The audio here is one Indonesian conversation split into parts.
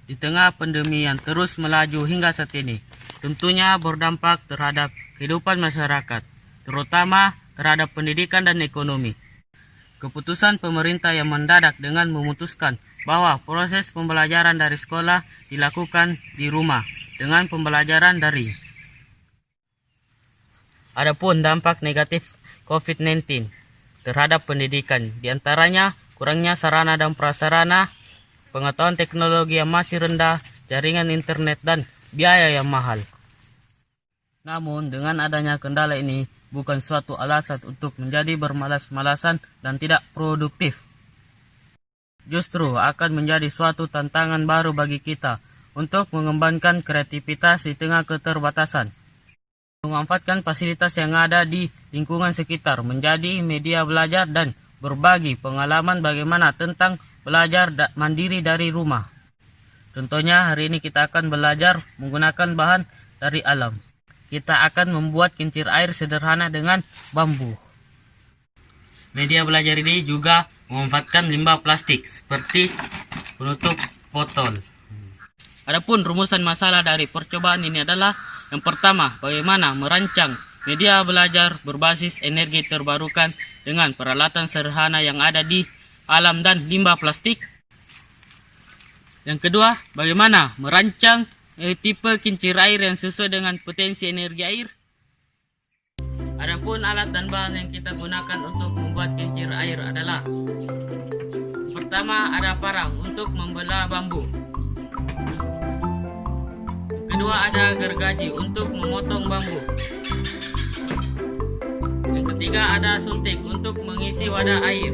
di tengah pandemi yang terus melaju hingga saat ini, tentunya berdampak terhadap kehidupan masyarakat, terutama terhadap pendidikan dan ekonomi. Keputusan pemerintah yang mendadak dengan memutuskan bahwa proses pembelajaran dari sekolah dilakukan di rumah dengan pembelajaran daring. Adapun dampak negatif COVID-19 terhadap pendidikan, diantaranya kurangnya sarana dan prasarana, pengetahuan teknologi yang masih rendah, jaringan internet, dan biaya yang mahal. Namun, dengan adanya kendala ini bukan suatu alasan untuk menjadi bermalas-malasan dan tidak produktif. Justru akan menjadi suatu tantangan baru bagi kita untuk mengembangkan kreativitas di tengah keterbatasan. Memanfaatkan fasilitas yang ada di lingkungan sekitar menjadi media belajar dan berbagi pengalaman bagaimana tentang belajar mandiri dari rumah. Contohnya hari ini kita akan belajar menggunakan bahan dari alam. Kita akan membuat kincir air sederhana dengan bambu. Media belajar ini juga memanfaatkan limbah plastik seperti penutup botol. Adapun rumusan masalah dari percobaan ini adalah yang pertama, bagaimana merancang media belajar berbasis energi terbarukan dengan peralatan sederhana yang ada di alam dan limbah plastik. Yang kedua, bagaimana merancang tipe kincir air yang sesuai dengan potensi energi air. Adapun alat dan bahan yang kita gunakan untuk membuat kincir air adalah: pertama, ada parang untuk membelah bambu. Kedua, ada gergaji untuk memotong bambu. Yang ketiga, ada suntik untuk mengisi wadah air.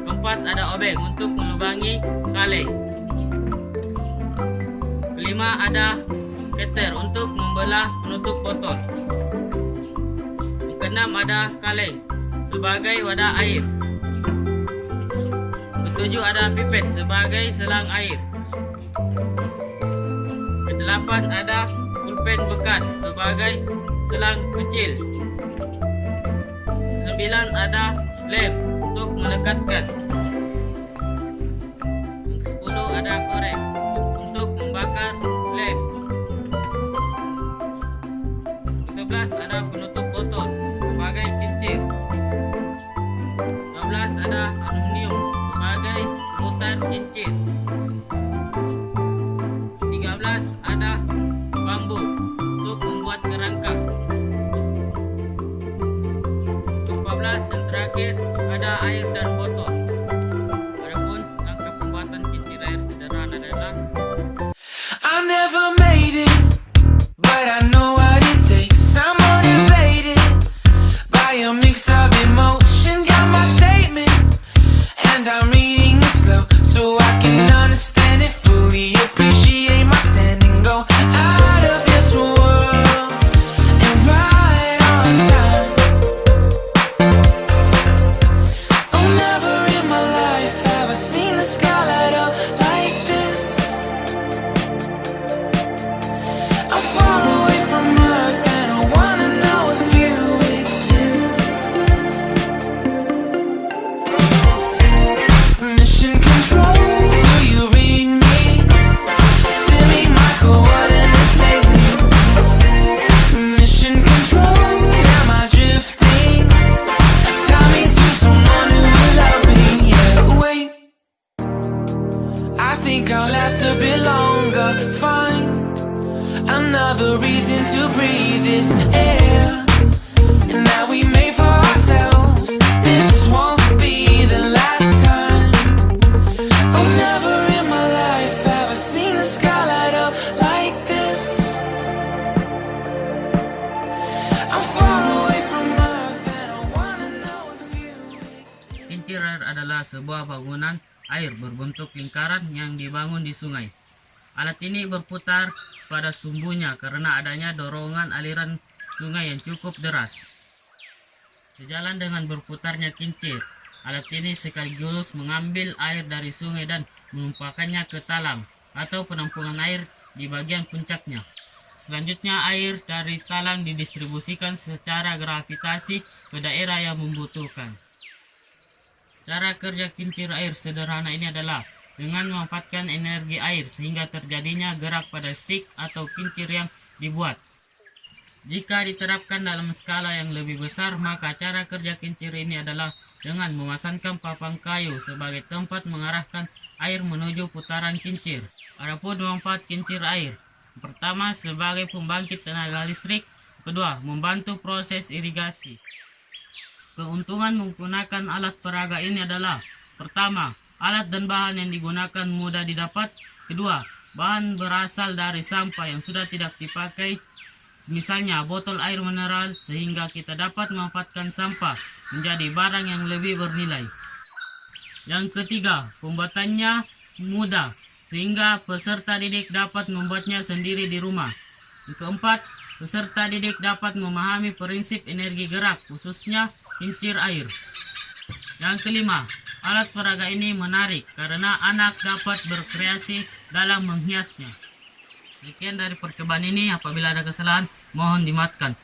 Keempat, ada obeng untuk melubangi kaleng. Kelima, ada keter untuk membelah penutup botol. Yang keenam, ada kaleng sebagai wadah air. Ketujuh, ada pipet sebagai selang air. Kedelapan, ada pulpen bekas sebagai selang kecil. Sembilan, ada lem untuk melekatkan. Yang ke-10, ada korek untuk membakar lem. Ke-11, ada penutup botol sebagai kincir. 12, ada aluminium sebagai pemutar kincir. 13, ada bambu untuk membuat kerangka. 14, yang terakhir, ada air dan botol. Adapun langkah pembuatan kincir air sederhana adalah: I never made it, but I know what it takes. I'm motivated by a mix of emotion. Got my statement, and I'm reading it slow so I can understand it fully. Appreciate my stand and go out of this world and right on time. Oh, never in my life have I seen the sky light up like this. I'm far away from Earth and I wanna know if you exist. Mission control, do you read me? Silly my coordinates lately. Mission control, am I drifting? Tie me to someone who will love me. Yeah, wait, I think I'll last a bit longer. Find another reason to breathe this air, and that we made for ourselves. This won't be the last time. Oh, never in my life have I seen the sky light up like this. I'm far away from Earth and I wanna know if you exist. kincir air adalah sebuah bangunan air berbentuk lingkaran yang dibangun di sungai. Alat ini berputar pada sumbunya karena adanya dorongan aliran sungai yang cukup deras. Sejalan dengan berputarnya kincir, alat ini sekaligus mengambil air dari sungai dan menumpahkannya ke talang atau penampungan air di bagian puncaknya. Selanjutnya, air dari talang didistribusikan secara gravitasi ke daerah yang membutuhkan. Cara kerja kincir air sederhana ini adalah: dengan memanfaatkan energi air sehingga terjadinya gerak pada stick atau kincir yang dibuat. Jika diterapkan dalam skala yang lebih besar, maka cara kerja kincir ini adalah dengan memasangkan papan kayu sebagai tempat mengarahkan air menuju putaran kincir. Adapun manfaat kincir air: pertama, sebagai pembangkit tenaga listrik. Kedua, membantu proses irigasi. Keuntungan menggunakan alat peraga ini adalah: pertama, alat dan bahan yang digunakan mudah didapat. Kedua, bahan berasal dari sampah yang sudah tidak dipakai, misalnya botol air mineral, sehingga kita dapat memanfaatkan sampah menjadi barang yang lebih bernilai. Yang ketiga, pembuatannya mudah, sehingga peserta didik dapat membuatnya sendiri di rumah. Yang keempat, peserta didik dapat memahami prinsip energi gerak, khususnya kincir air. Yang kelima, alat peraga ini menarik karena anak dapat berkreasi dalam menghiasnya. Sekian dari percobaan ini. Apabila ada kesalahan, mohon dimaafkan.